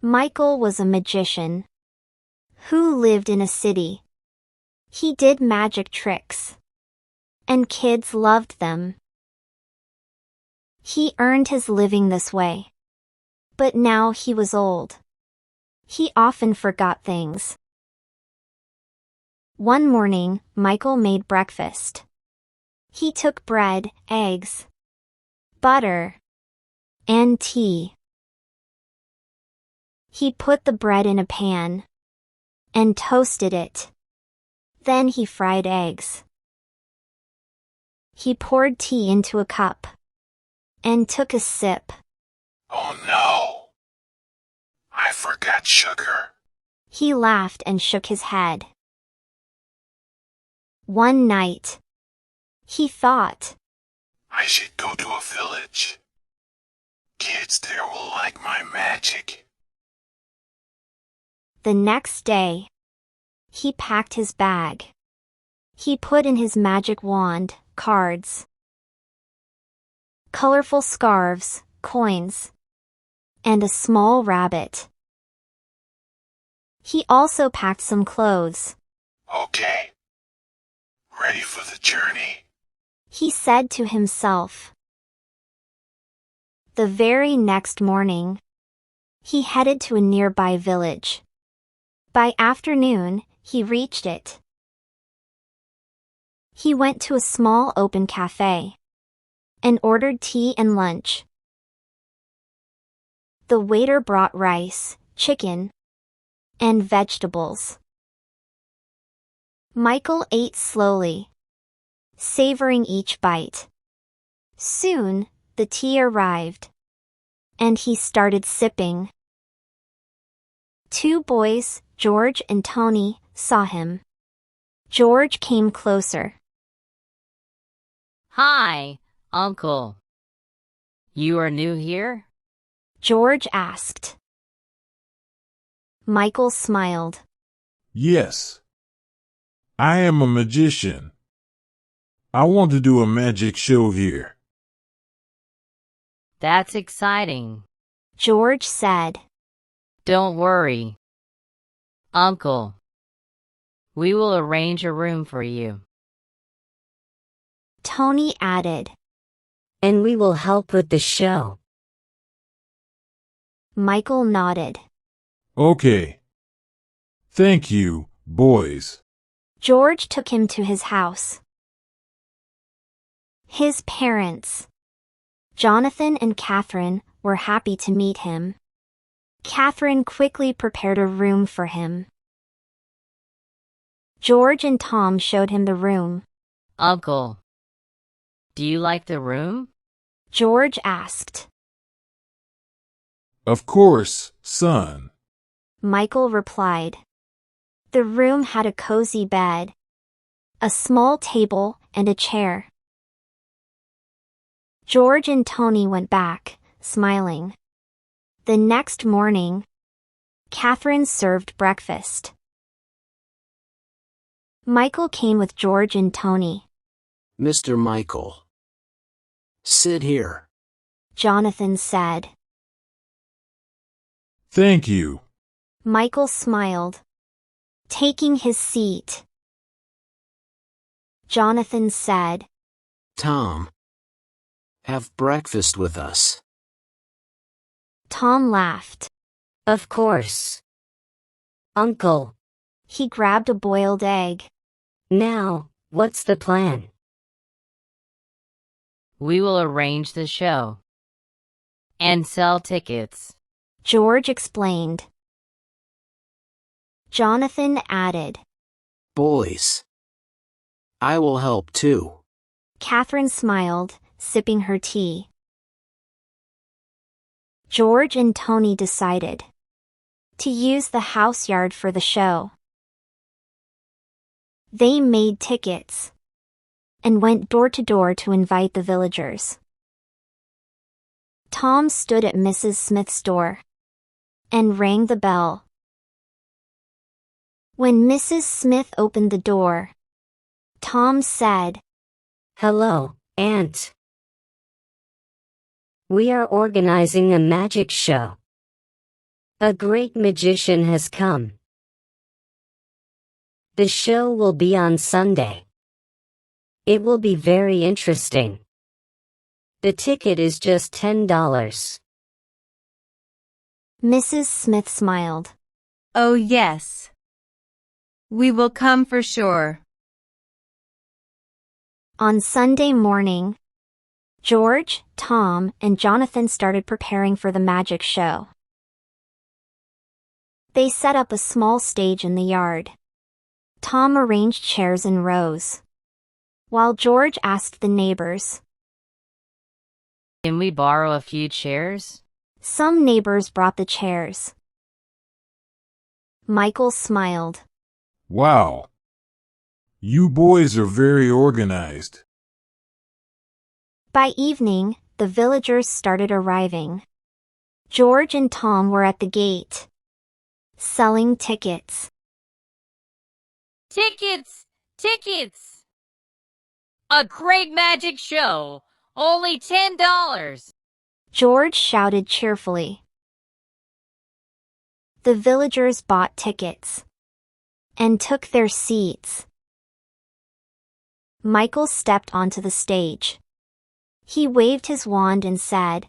Michael was a magician who lived in a city. He did magic tricks, and kids loved them. He earned his living this way. But now he was old. He often forgot things. One morning, Michael made breakfast. He took bread, eggs, butter, and tea. He put the bread in a pan and toasted it. Then he fried eggs. He poured tea into a cup and took a sip. Oh no! I forgot sugar. He laughed and shook his head. One night, he thought, I should go to a village. Kids there will like my magic. The next day, he packed his bag. He put in his magic wand, cards, colorful scarves, coins, and a small rabbit. He also packed some clothes. Okay. Ready for the journey? He said to himself. The very next morning, he headed to a nearby village. By afternoon, he reached it. He went to a small open cafe and ordered tea and lunch. The waiter brought rice, chicken, and vegetables. Michael ate slowly, savoring each bite. Soon, the tea arrived, and he started sipping. Two boys, George and Tony, saw him. George came closer. Hi, Uncle. You are new here? George asked. Michael smiled. Yes. I am a magician. I want to do a magic show here. That's exciting. George said. Don't worry, Uncle. We will arrange a room for you. Tony added. And we will help with the show. Michael nodded. Okay. Thank you, boys. George took him to his house. His parents, Jonathan and Catherine, were happy to meet him. Catherine quickly prepared a room for him. George and Tom showed him the room. Uncle, do you like the room? George asked. Of course, son. Michael replied. The room had a cozy bed, a small table, and a chair. George and Tony went back, smiling. The next morning, Catherine served breakfast. Michael came with George and Tony. Mr. Michael. Sit here. Jonathan said. Thank you. Michael smiled, taking his seat. Jonathan said. Tom. Have breakfast with us. Tom laughed. Of course. Uncle. He grabbed a boiled egg. Now, what's the plan? We will arrange the show and sell tickets. George explained. Jonathan added. Boys. I will help too. Catherine smiled, sipping her tea. George and Tony decided to use the house yard for the show. They made tickets and went door to door to invite the villagers. Tom stood at Mrs. Smith's door and rang the bell. When Mrs. Smith opened the door, Tom said, Hello, Aunt. We are organizing a magic show. A great magician has come. The show will be on Sunday. It will be very interesting. The ticket is just $10. Mrs. Smith smiled. Oh yes. We will come for sure. On Sunday morning, George, Tom, and Jonathan started preparing for the magic show. They set up a small stage in the yard. Tom arranged chairs in rows, while George asked the neighbors. Can we borrow a few chairs? Some neighbors brought the chairs. Michael smiled. Wow. You boys are very organized. By evening, the villagers started arriving. George and Tom were at the gate, selling tickets. Tickets! Tickets! A great magic show! Only $10! George shouted cheerfully. The villagers bought tickets and took their seats. Michael stepped onto the stage. He waved his wand and said,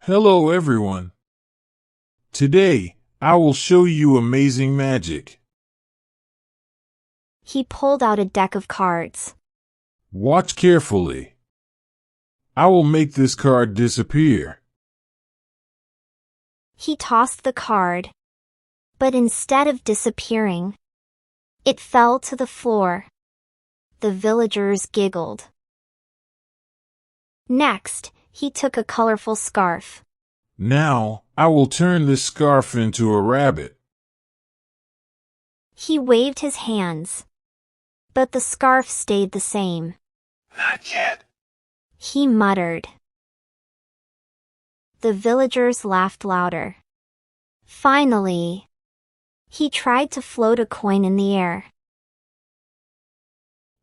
Hello everyone. Today, I will show you amazing magic. He pulled out a deck of cards. Watch carefully. I will make this card disappear. He tossed the card, but instead of disappearing, it fell to the floor. The villagers giggled. Next, he took a colorful scarf. Now, I will turn this scarf into a rabbit. He waved his hands, but the scarf stayed the same. Not yet. He muttered. The villagers laughed louder. Finally, he tried to float a coin in the air.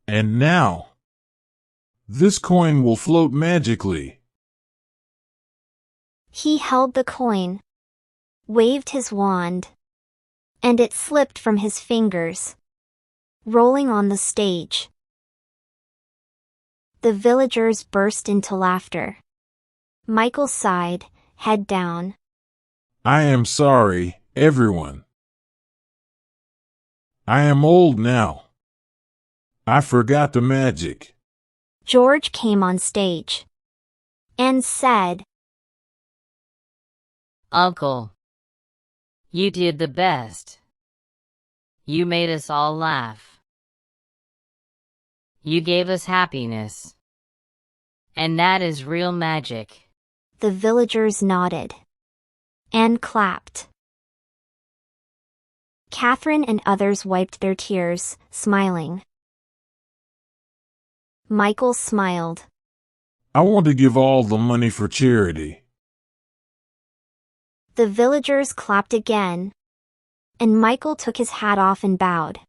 And now, this coin will float magically. He held the coin, waved his wand, and it slipped from his fingers, rolling on the stage. The villagers burst into laughter. Michael sighed, head down. I am sorry, everyone. I am old now. I forgot the magic. George came on stage and said, Uncle, you did the best. You made us all laugh. You gave us happiness. And that is real magic. The villagers nodded and clapped. Catherine and others wiped their tears, smiling. Michael smiled. I want to give all the money for charity. The villagers clapped again, and Michael took his hat off and bowed.